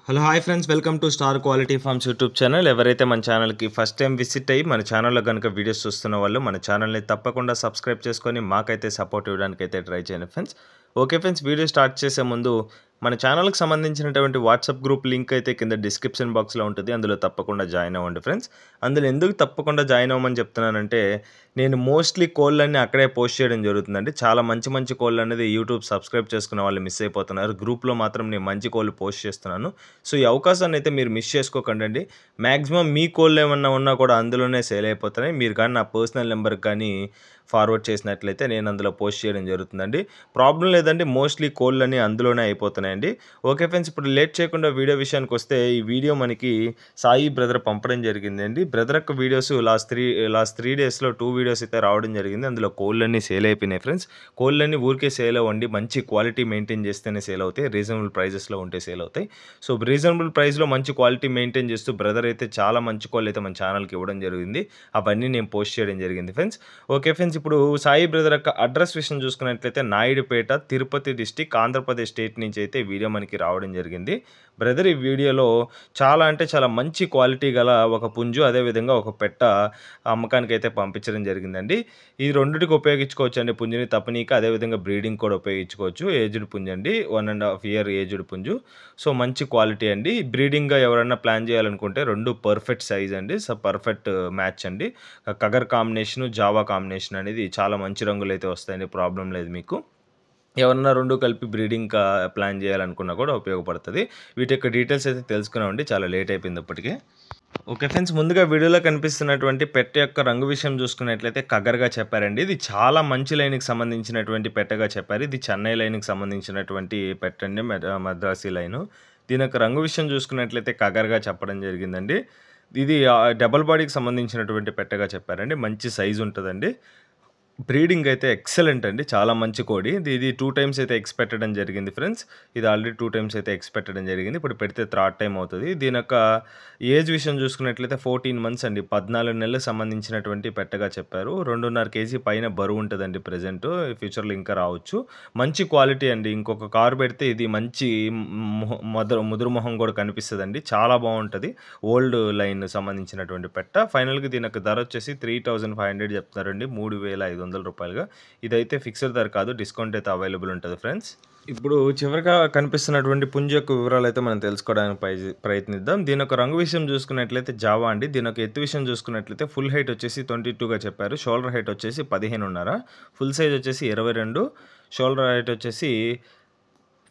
Hello hi friends, welcome to star quality farms YouTube channel. ఎవరైతే మన ఛానల్కి first time visit అయ్యి మన ఛానల్లో కనుక వీడియోస్ చూస్తున్న వాళ్ళు మన ఛానల్ని తప్పకుండా సబ్స్క్రైబ్ చేసుకొని మాకైతే సపోర్ట్ ఇవ్వడానికి అయితే ట్రై చేయండి friends. Okay friends, video start చేసే ముందు మన ఛానల్కి సంబంధించినటువంటి వాట్సాప్ గ్రూప్ లింక్ అయితే కింద డిస్క్రిప్షన్ బాక్స్లో ఉంటుంది. అందులో తప్పకుండా జాయిన్ అవ్వండి ఫ్రెండ్స్. అందులో ఎందుకు తప్పకుండా జాయిన్ అవ్వమని చెప్తున్నానంటే, నేను మోస్ట్లీ కోళ్ళన్నీ అక్కడే పోస్ట్ చేయడం జరుగుతుందండి. చాలా మంచి మంచి కోళ్ళు అనేది యూట్యూబ్ సబ్స్క్రైబ్ చేసుకున్న వాళ్ళు మిస్ అయిపోతున్నారు. గ్రూప్లో మాత్రం నేను మంచి కోళ్ళు పోస్ట్ చేస్తున్నాను. సో ఈ అవకాశాన్ని అయితే మీరు మిస్ చేసుకోకండి. మ్యాక్సిమం మీ కోళ్ళు ఏమన్నా ఉన్నా కూడా అందులోనే సేల్ అయిపోతున్నాయి. మీరు కానీ నా పర్సనల్ నెంబర్కి కానీ ఫార్వర్డ్ చేసినట్లయితే నేను అందులో పోస్ట్ చేయడం జరుగుతుందండి. ప్రాబ్లం లేదండి, మోస్ట్లీ కోళ్ళన్నీ అందులోనే అయిపోతున్నాయండి. ఓకే ఫ్రెండ్స్, ఇప్పుడు లేట్ చేయకుండా వీడియో విషయానికి వస్తే, ఈ వీడియో మనకి సాయి బ్రదర్ పంపడం జరిగిందండి. బ్రదర్ యొక్క వీడియోస్ లాస్ట్ త్రీ డేస్లో 2 వీడియోస్ అయితే రావడం జరిగింది. అందులో కోళ్ళన్నీ సేల్ అయిపోయినాయి ఫ్రెండ్స్. కోళ్ళన్నీ ఊరికే సేల్ అవ్వండి, మంచి క్వాలిటీ మెయింటైన్ చేస్తేనే సేల్ అవుతాయి. రీజనబుల్ ప్రైజెస్లో ఉంటే సేల్ అవుతాయి. సో రీజనబుల్ ప్రైస్లో మంచి క్వాలిటీ మెయింటైన్ చేస్తూ బ్రదర్ అయితే చాలా మంచి కోళ్ళు అయితే మన ఛానల్కి ఇవ్వడం జరిగింది. అవన్నీ నేను పోస్ట్ చేయడం జరిగింది ఫ్రెండ్స్. ఓకే ఫ్రెండ్స్, ఇప్పుడు సాయి బ్రదర్ యొక్క అడ్రస్ విషయం చూసుకున్నట్లయితే నాయుడుపేట, తిరుపతి డిస్టిక్, ఆంధ్రప్రదేశ్ స్టేట్ నుంచి అయితే వీడియో మనకి రావడం జరిగింది. బ్రదర్ ఈ వీడియోలో చాలా అంటే చాలా మంచి క్వాలిటీ గల ఒక పుంజు, అదేవిధంగా ఒక పెట్ట అమ్మకానికి అయితే పంపించడం జరిగిందండి. ఈ రెండింటికి ఉపయోగించుకోవచ్చు అండి పుంజుని, తప్పనీక అదేవిధంగా బ్రీడింగ్ కూడా ఉపయోగించుకోవచ్చు. ఏజ్డ్ పుంజు అండి, 1.5 year ఏజ్డ్ పుంజు. సో మంచి క్వాలిటీ అండి. బ్రీడింగ్గా ఎవరైనా ప్లాన్ చేయాలనుకుంటే రెండు పర్ఫెక్ట్ సైజ్ అండి. సో పర్ఫెక్ట్ మ్యాచ్ అండి. కగర్ కాంబినేషను, జావా కాంబినేషన్ అనేది చాలా మంచి రంగులు అయితే వస్తాయండి. ప్రాబ్లం లేదు మీకు. ఎవరన్నా రెండు కలిపి బ్రీడింగ్ ప్లాన్ చేయాలనుకున్నా కూడా ఉపయోగపడుతుంది. వీటి యొక్క డీటెయిల్స్ అయితే తెలుసుకున్నామండి. చాలా లేట్ అయిపోయింది ఇప్పటికే. ఓకే ఫ్రెండ్స్, ముందుగా వీడియోలో కనిపిస్తున్నటువంటి పెట్ట యొక్క రంగు విషయం చూసుకున్నట్లయితే కగర్గా చెప్పారండి. ఇది చాలా మంచి లైన్కి సంబంధించినటువంటి పెట్టగా చెప్పారు. ఇది చెన్నై లైన్కి సంబంధించినటువంటి పెట్టండి, మద్రాసి లైను. దీని యొక్క రంగు విషయం చూసుకున్నట్లయితే కగర్గా చెప్పడం జరిగిందండి. ఇది డబల్ బాడీకి సంబంధించినటువంటి పెట్టగా చెప్పారండి. మంచి సైజు ఉంటుందండి. బ్రీడింగ్ అయితే ఎక్సలెంట్ అండి, చాలా మంచి కోడి. ఇది 2 times అయితే ఎగ్స్ పెట్టడం జరిగింది ఫ్రెండ్స్. ఇది ఆల్రెడీ 2 times అయితే ఎగ్స్ పెట్టడం జరిగింది. ఇప్పుడు పెడితే 3rd time అవుతుంది. దీని యొక్క ఏజ్ విషయం చూసుకున్నట్లయితే 14 months అండి. 14 నెలలకు సంబంధించినటువంటి పెట్టగా చెప్పారు. 2.5 kg పైన బరువు ఉంటుందండి. ప్రజెంట్, ఫ్యూచర్లో ఇంకా రావచ్చు. మంచి క్వాలిటీ అండి. ఇంకొక కారు పెడితే ఇది మంచి ముదురు మొహం కూడా కనిపిస్తుందండి. చాలా బాగుంటుంది. ఓల్డ్ లైన్ సంబంధించినటువంటి పెట్ట. ఫైనల్గా దీని యొక్క ధర వచ్చేసి 3,500 చెప్తారండి, 3,500 రూపాయలుగా. ఇదైతే ఫిక్స్డ్ ధర కాదు, డిస్కౌంట్ అయితే అవైలబుల్ ఉంటుంది ఫ్రెండ్స్. ఇప్పుడు చివరిగా కనిపిస్తున్నటువంటి పుంజు యొక్క వివరాలు అయితే మనం తెలుసుకోవడానికి ప్రయత్నిద్దాం. దీని యొక్క రంగు విషయం చూసుకున్నట్లయితే జావా అండి. దీని యొక్క ఎత్తు విషయం చూసుకున్నట్లయితే ఫుల్ హైట్ వచ్చేసి 22గా చెప్పారు. షోల్డర్ హైట్ వచ్చేసి 15.5, ఫుల్ సైజ్ వచ్చేసి 22, షోల్డర్ హైట్ వచ్చేసి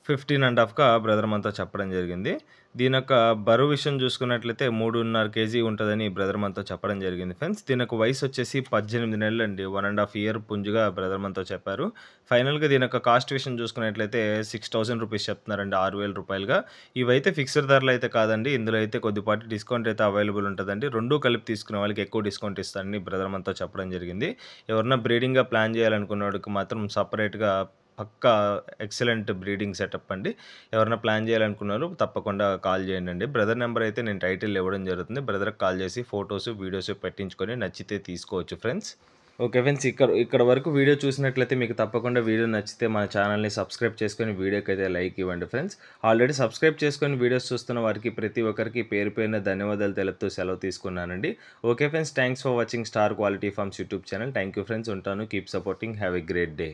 15.5గా బ్రదర్ మనతో చెప్పడం జరిగింది. దీని యొక్క బరువు విషయం చూసుకున్నట్లయితే 3.5 kg ఉంటుందని బ్రదర్ మనతో చెప్పడం జరిగింది ఫ్రెండ్స్. దీని యొక్క వయసు వచ్చేసి 18 నెలలు అండి. 1.5 year పుంజుగా బ్రదర్ మనతో చెప్పారు. ఫైనల్గా దీని యొక్క కాస్ట్ విషయం చూసుకున్నట్లయితే 6,000 రూపీస్ చెప్తున్నారండి, 6,000 రూపాయలుగా. ఇవైతే ఫిక్స్డ్ ధరలు అయితే కాదండి. ఇందులో అయితే కొద్దిపాటి డిస్కౌంట్ అయితే అవైలబుల్ ఉంటుందండి. రెండు కలిపి తీసుకునే వాళ్ళకి ఎక్కువ డిస్కౌంట్ ఇస్తారని బ్రదర్ మనతో చెప్పడం జరిగింది. ఎవరన్నా బ్రీడింగ్గా ప్లాన్ చేయాలనుకున్న వాడికి మాత్రం సపరేట్గా పక్కా ఎక్సలెంట్ బ్రీడింగ్ సెటప్ అండి. ఎవరైనా ప్లాన్ చేయాలనుకున్నారు తప్పకుండా కాల్ చేయండి. బ్రదర్ నెంబర్ అయితే నేను టైటిల్ ఇవ్వడం జరుగుతుంది. బ్రదర్కి కాల్ చేసి ఫొటోస్, వీడియోస్ పెట్టించుకొని నచ్చితే తీసుకోవచ్చు ఫ్రెండ్స్. ఓకే ఫ్రెండ్స్, ఇక్కడ వరకు వీడియో చూసినట్లయితే మీకు తప్పకుండా వీడియో నచ్చితే మన ఛానల్ని సబ్స్క్రైబ్ చేసుకొని వీడియోకి అయితే లైక్ ఇవ్వండి ఫ్రెండ్స్. ఆల్రెడీ సబ్స్క్రైబ్ చేసుకొని వీడియోస్ చూస్తున్న వారికి ప్రతి ఒక్కరికి పేరు పేరున ధన్యవాదాలు తెలుపుతూ సెలవు తీసుకున్నానండి. Okay friends, thanks for watching star quality farms YouTube channel. Thank you friends, ఉంటాను. Keep supporting. Have a great day.